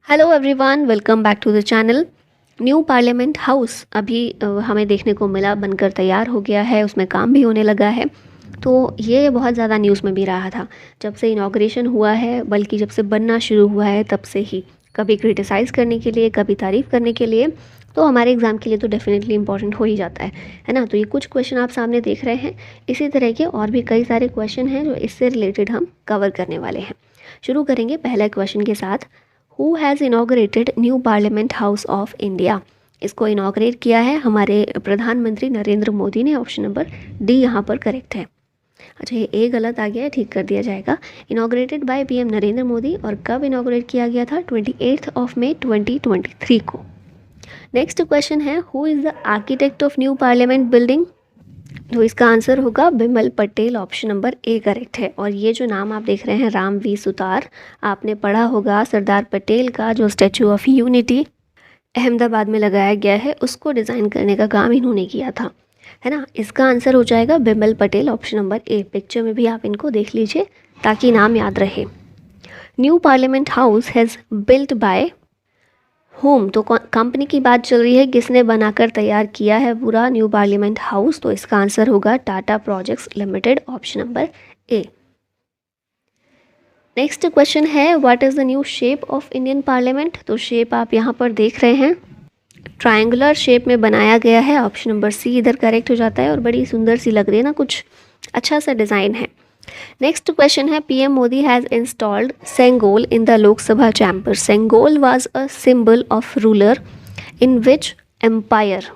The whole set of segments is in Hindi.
Hello everyone, welcome back to the channel. New parliament house अभी हमें देखने को मिला, बनकर तैयार हो गया है, उसमें काम भी होने लगा है। तो ये बहुत ज़्यादा न्यूज़ में भी रहा था जब से इनाग्रेशन हुआ है, बल्कि जब से बनना शुरू हुआ है तब से ही, कभी क्रिटिसाइज़ करने के लिए, कभी तारीफ़ करने के लिए। तो हमारे एग्ज़ाम के लिए तो डेफिनेटली इंपॉर्टेंट हो ही जाता है ना। तो ये कुछ क्वेश्चन आप सामने देख रहे हैं। इसी तरह के और भी कई सारे क्वेश्चन हैं जो इससे रिलेटेड हम कवर करने वाले हैं। शुरू करेंगे पहला क्वेश्चन के साथ। Who has inaugurated new parliament house of India. इसको इनाग्रेट किया है हमारे प्रधानमंत्री नरेंद्र मोदी ने। ऑप्शन नंबर डी यहाँ पर करेक्ट है। अच्छा, ये ए गलत आ गया है, ठीक कर दिया जाएगा। Inaugurated by PM Narendra Modi. और कब इनाग्रेट किया गया था? 28 मई 2023 को। नेक्स्ट क्वेश्चन है, who is the architect of new parliament building. तो इसका आंसर होगा Bimal Patel. Option number A correct है। और ये जो नाम आप देख रहे हैं, राम वी सुतार, आपने पढ़ा होगा सरदार पटेल का जो स्टैचू ऑफ यूनिटी अहमदाबाद में लगाया गया है, उसको डिज़ाइन करने का काम इन्होंने किया था, है ना। इसका आंसर हो जाएगा बिमल पटेल। ऑप्शन नंबर ए। पिक्चर में भी आप इनको देख लीजिए ताकि नाम याद रहे। New parliament house has built by home. तो कंपनी की बात चल रही है, किसने बनाकर तैयार किया है पूरा न्यू पार्लियामेंट हाउस? तो इसका आंसर होगा Tata projects limited. Option number A. Next question है, what is the new shape of Indian parliament. तो शेप आप यहाँ पर देख रहे हैं, ट्रायंगुलर शेप में बनाया गया है। ऑप्शन नंबर सी इधर करेक्ट हो जाता है। और बड़ी सुंदर सी लग रही है ना, कुछ अच्छा सा डिज़ाइन है। नेक्स्ट क्वेश्चन है, PM Modi has installed Sengol in the Lok Sabha chamber. Sengol was a symbol of ruler in which empire.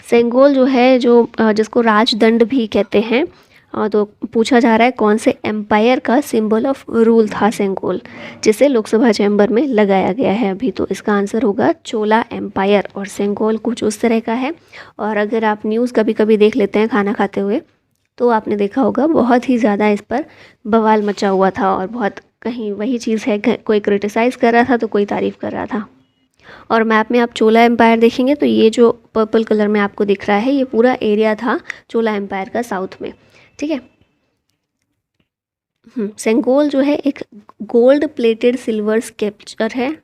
Sengol जो है, जिसको राजदंड भी कहते हैं, तो पूछा जा रहा है कौन से एम्पायर का सिंबल ऑफ रूल था सेंगोल, जिसे लोकसभा चैम्बर में लगाया गया है अभी। तो इसका आंसर होगा चोला एम्पायर। और सेंगोल कुछ उस तरह का है। और अगर आप न्यूज़ कभी कभी देख लेते हैं खाना खाते हुए, तो आपने देखा होगा बहुत ही ज़्यादा इस पर बवाल मचा हुआ था। और बहुत कहीं वही चीज़ है, कोई क्रिटिसाइज़ कर रहा था तो कोई तारीफ़ कर रहा था। और मैप में आप चोला एम्पायर देखेंगे तो ये जो पर्पल कलर में आपको दिख रहा है, ये पूरा एरिया था चोला एम्पायर का साउथ में, ठीक है। सेंगोल जो है एक गोल्ड प्लेटेड सिल्वर स्कल्पचर है।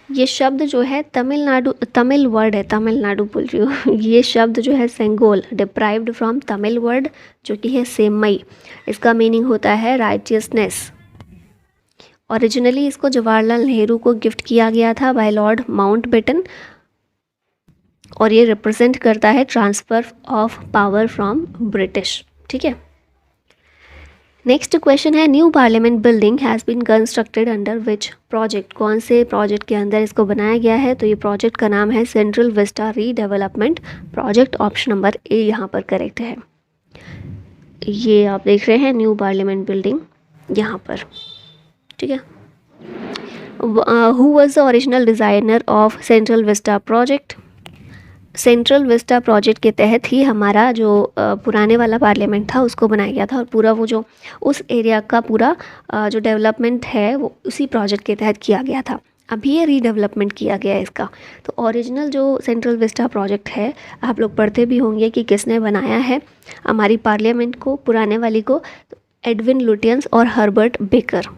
ये शब्द जो है तमिल वर्ड है, तमिलनाडु बोल रही हूँ। ये शब्द जो है Sengol deprived from Tamil word जो कि है सेमई। इसका मीनिंग होता है राइटियसनेस। ओरिजिनली इसको जवाहरलाल नेहरू को गिफ्ट किया गया था बाय लॉर्ड माउंटबेटन। और ये रिप्रेजेंट करता है transfer of power from British, ठीक है। नेक्स्ट क्वेश्चन है, new parliament building has been constructed under which project. कौन से प्रोजेक्ट के अंदर इसको बनाया गया है? तो ये प्रोजेक्ट का नाम है central Vista redevelopment project. Option number ए यहाँ पर करेक्ट है। ये आप देख रहे हैं न्यू पार्लियामेंट बिल्डिंग यहाँ पर, ठीक है। Who was the original designer of central Vista project. Central Vista project के तहत ही हमारा जो पुराने वाला पार्लियामेंट था उसको बनाया गया था। और पूरा वो जो उस एरिया का पूरा जो डेवलपमेंट है वो उसी प्रोजेक्ट के तहत किया गया था। अभी ये रीडेवलपमेंट किया गया है इसका। तो ओरिजिनल जो सेंट्रल विस्टा प्रोजेक्ट है, आप लोग पढ़ते भी होंगे कि किसने बनाया है हमारी पार्लियामेंट को, पुराने वाली को। तो एडविन लुटियंस और हर्बर्ट बेकर।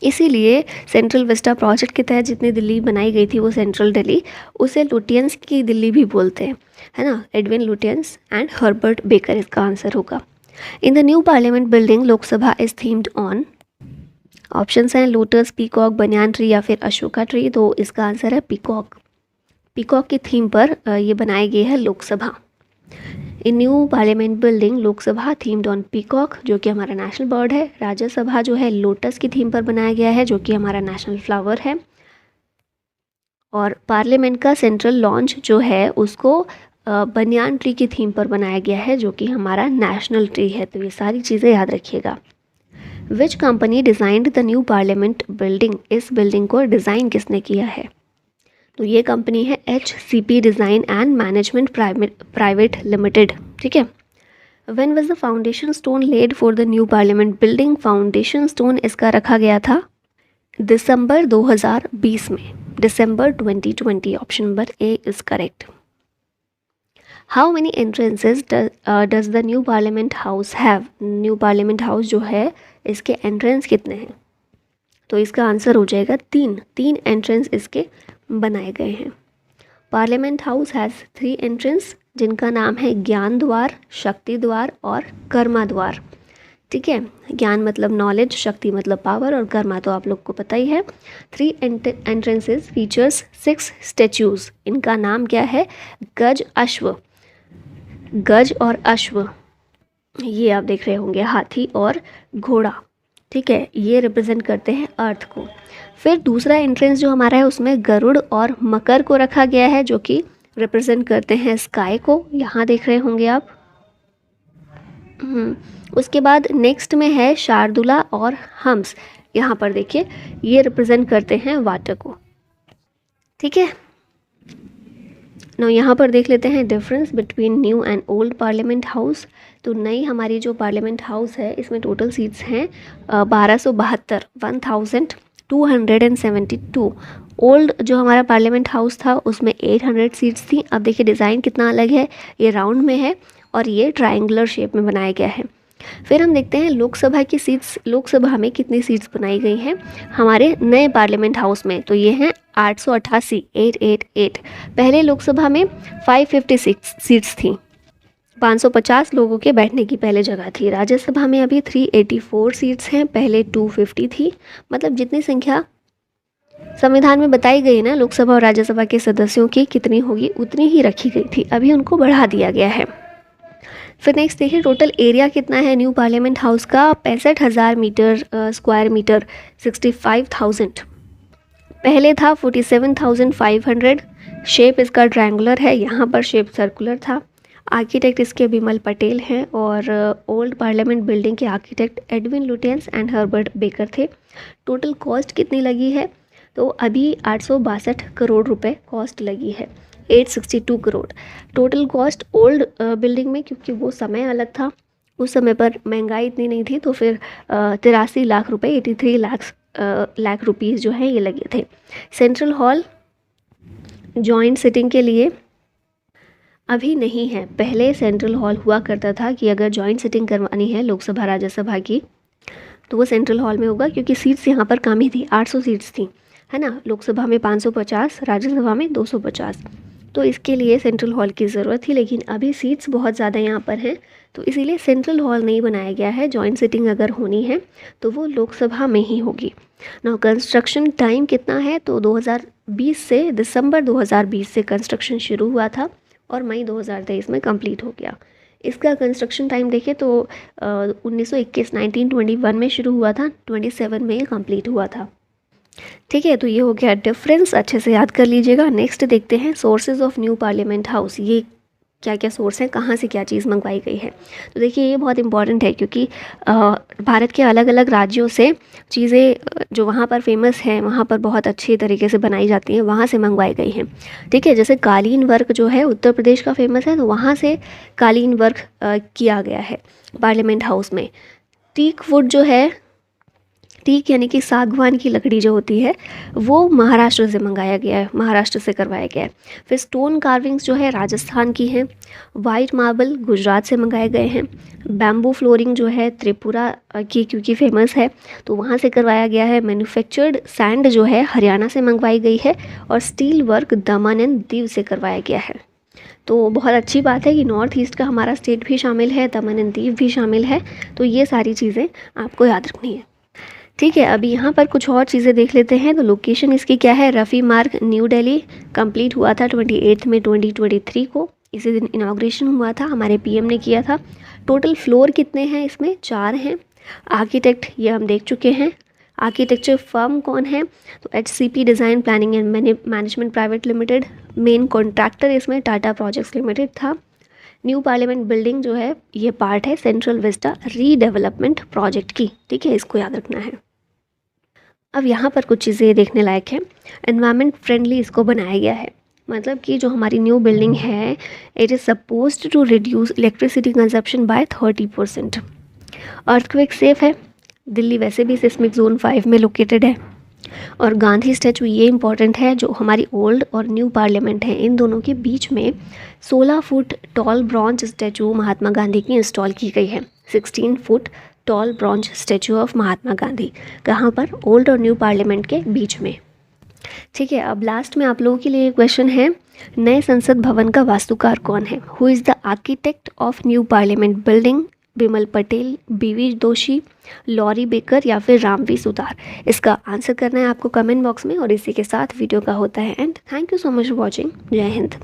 इसीलिए सेंट्रल विस्टा प्रोजेक्ट के तहत जितनी दिल्ली बनाई गई थी वो सेंट्रल दिल्ली, उसे लुटियंस की दिल्ली भी बोलते हैं, है ना। Edwin Lutyens and Herbert baker इसका आंसर होगा। In the new parliament building Lok Sabha is themed on. Options हैं लोटस, पीकॉक, बनियान ट्री या फिर अशोका ट्री। तो इसका आंसर है पीकॉक। पीकॉक की थीम पर ये बनाई गई है Lok Sabha. In new parliament building Lok Sabha themed on peacock, जो कि हमारा नेशनल बर्ड है। राज्यसभा जो है लोटस की थीम पर बनाया गया है, जो कि हमारा नेशनल फ्लावर है। और पार्लियामेंट का सेंट्रल लॉन्च जो है उसको बनियान ट्री की थीम पर बनाया गया है, जो कि हमारा नेशनल ट्री है। तो ये सारी चीज़ें याद रखिएगा। Which company designed the new parliament building. इस बिल्डिंग को डिज़ाइन किसने किया है? तो ये कंपनी है HCP design and management private limited, ठीक है। When was the foundation stone laid for the new parliament building. Foundation stone इसका रखा गया था दिसंबर 2020 में, दिसंबर 2020। Option number A is correct. How many entrances does the new parliament house have. New parliament house जो है इसके एंट्रेंस कितने हैं? तो इसका आंसर हो जाएगा 3 एंट्रेंस इसके बनाए गए हैं। पार्लियामेंट हाउस हैज़ 3 एंट्रेंस जिनका नाम है ज्ञान द्वार, शक्ति द्वार और कर्मा द्वार। ठीक है, ज्ञान मतलब नॉलेज, शक्ति मतलब पावर और कर्मा तो आप लोग को पता ही है। 3 एंट्रेंसेस फीचर्स 6 स्टैच्यूज। इनका नाम क्या है? गज, अश्व, गज और अश्व, ये आप देख रहे होंगे, हाथी और घोड़ा। ठीक है, ये रिप्रेजेंट करते हैं अर्थ को। फिर दूसरा एंट्रेंस जो हमारा है उसमें गरुड़ और मकर को रखा गया है जो कि रिप्रेजेंट करते हैं स्काई को, यहाँ देख रहे होंगे आप। उसके बाद नेक्स्ट में है शार्दुला और हम्स, यहाँ पर देखिए ये रिप्रेजेंट करते हैं वाटर को। ठीक है, ना यहाँ पर देख लेते हैं difference between new and old parliament house. तो नई हमारी जो पार्लियामेंट हाउस है इसमें टोटल सीट्स हैं 1272, 1272। ओल्ड जो हमारा पार्लियामेंट हाउस था उसमें 800 सीट्स थी। अब देखिए डिज़ाइन कितना अलग है, ये राउंड में है और ये ट्रायंगुलर शेप में बनाया गया है। फिर हम देखते हैं लोकसभा की सीट्स, लोकसभा में कितनी सीट्स बनाई गई हैं हमारे नए पार्लियामेंट हाउस में। तो ये हैं 888, 888। पहले लोकसभा में 556 सीट्स थी, 550 लोगों के बैठने की पहले जगह थी। राज्यसभा में अभी 384 सीट्स हैं, पहले 250 थी। मतलब जितनी संख्या संविधान में बताई गई ना लोकसभा और राज्यसभा के सदस्यों की कितनी होगी उतनी ही रखी गई थी, अभी उनको बढ़ा दिया गया है। फिर नेक्स्ट देखिए टोटल एरिया कितना है न्यू पार्लियामेंट हाउस का, 65,000 मीटर स्क्वायर मीटर, 65,000। पहले था 47,500। शेप इसका ट्रायंगुलर है, यहाँ पर शेप सर्कुलर था। आर्किटेक्ट इसके बिमल पटेल हैं और ओल्ड पार्लियामेंट बिल्डिंग के architect Edwin Lutyens and Herbert baker थे। टोटल कॉस्ट कितनी लगी है? तो अभी 862 करोड़ रुपए कॉस्ट लगी है, 862 crore total cost old building में, क्योंकि वो समय अलग था, उस समय पर महंगाई इतनी नहीं थी। तो फिर 83 लाख रुपए, 83 लाख रुपीज़ जो है ये लगे थे। सेंट्रल हॉल जॉइंट सिटिंग के लिए अभी नहीं है, पहले सेंट्रल हॉल हुआ करता था कि अगर जॉइंट सिटिंग करवानी है लोकसभा राज्यसभा की तो वो सेंट्रल हॉल में होगा, क्योंकि सीट्स यहाँ पर कम ही थी, 800 सीट्स थी, है ना। लोकसभा में 550, राज्यसभा में 250, तो इसके लिए सेंट्रल हॉल की ज़रूरत थी। लेकिन अभी सीट्स बहुत ज़्यादा यहाँ पर हैं तो इसीलिए सेंट्रल हॉल नहीं बनाया गया है। जॉइंट सिटिंग अगर होनी है तो वो लोकसभा में ही होगी ना। कंस्ट्रक्शन टाइम कितना है? तो 2020 से, दिसंबर 2020 से कंस्ट्रक्शन शुरू हुआ था और मई 2023 में कंप्लीट हो गया। इसका कंस्ट्रक्शन टाइम देखें तो 1921 में शुरू हुआ था, 27 में कंप्लीट हुआ था। ठीक है, तो ये हो गया डिफरेंस, अच्छे से याद कर लीजिएगा। नेक्स्ट देखते हैं sources of new parliament house, ये क्या क्या सोर्स हैं, कहाँ से क्या चीज़ मंगवाई गई है। तो देखिए ये बहुत इंपॉर्टेंट है क्योंकि भारत के अलग अलग राज्यों से चीज़ें जो वहाँ पर फेमस हैं, वहाँ पर बहुत अच्छी तरीके से बनाई जाती हैं, वहाँ से मंगवाई गई हैं। ठीक है, जैसे कालीन वर्क जो है उत्तर प्रदेश का फेमस है, तो वहाँ से कालीन वर्क किया गया है पार्लियामेंट हाउस में। टीक वुड जो है, टीक यानी कि सागवान की लकड़ी जो होती है वो महाराष्ट्र से मंगाया गया है, महाराष्ट्र से करवाया गया है। फिर स्टोन कार्विंग्स जो है राजस्थान की हैं। वाइट मार्बल गुजरात से मंगाए गए हैं। बैम्बू फ्लोरिंग जो है त्रिपुरा की क्योंकि फेमस है तो वहाँ से करवाया गया है। मैन्युफैक्चर्ड सैंड जो है हरियाणा से मंगवाई गई है और steel work Daman and Diu से करवाया गया है। तो बहुत अच्छी बात है कि नॉर्थ ईस्ट का हमारा स्टेट भी शामिल है, दमन एंड दीव भी शामिल है, तो ये सारी चीज़ें आपको याद रखनी है। ठीक है, अभी यहाँ पर कुछ और चीज़ें देख लेते हैं। तो लोकेशन इसकी क्या है? रफ़ी मार्ग न्यू दिल्ली, कंप्लीट हुआ था 28 में 2023 को, इसी दिन इनाग्रेशन हुआ था, हमारे पीएम ने किया था। टोटल फ्लोर कितने हैं इसमें? 4 हैं। आर्किटेक्ट ये हम देख चुके हैं। आर्किटेक्चर फर्म कौन है? तो HCP design planning and management private limited. Main contractor इसमें टाटा प्रोजेक्ट्स लिमिटेड था। न्यू पार्लियामेंट बिल्डिंग जो है ये पार्ट है सेंट्रल विस्टा रीडेवलपमेंट प्रोजेक्ट की। ठीक है, इसको याद रखना है। अब यहाँ पर कुछ चीज़ें देखने लायक है। एनवायरनमेंट फ्रेंडली इसको बनाया गया है, मतलब कि जो हमारी न्यू बिल्डिंग है it is supposed to reduce electricity consumption by 30%। Earthquake safe है। दिल्ली वैसे भी सिस्मिक जोन 5 में लोकेटेड है। और गांधी स्टैचू ये इंपॉर्टेंट है, जो हमारी ओल्ड और न्यू पार्लियामेंट है इन दोनों के बीच में 16 foot tall bronze statue Mahatma Gandhi की इंस्टॉल की गई है। 16 foot tall bronze statue of Mahatma Gandhi. कहाँ पर? ओल्ड और न्यू पार्लियामेंट के बीच में। ठीक है, अब लास्ट में आप लोगों के लिए क्वेश्चन है, नए संसद भवन का वास्तुकार कौन है? Who is the architect of new parliament building? Bimal Patel, बीवी जोशी, लॉरी बेकर या फिर रामवी सुतार? इसका आंसर करना है आपको कमेंट बॉक्स में। और इसी के साथ वीडियो का होता है and. Thank you so much for watching. जय हिंद।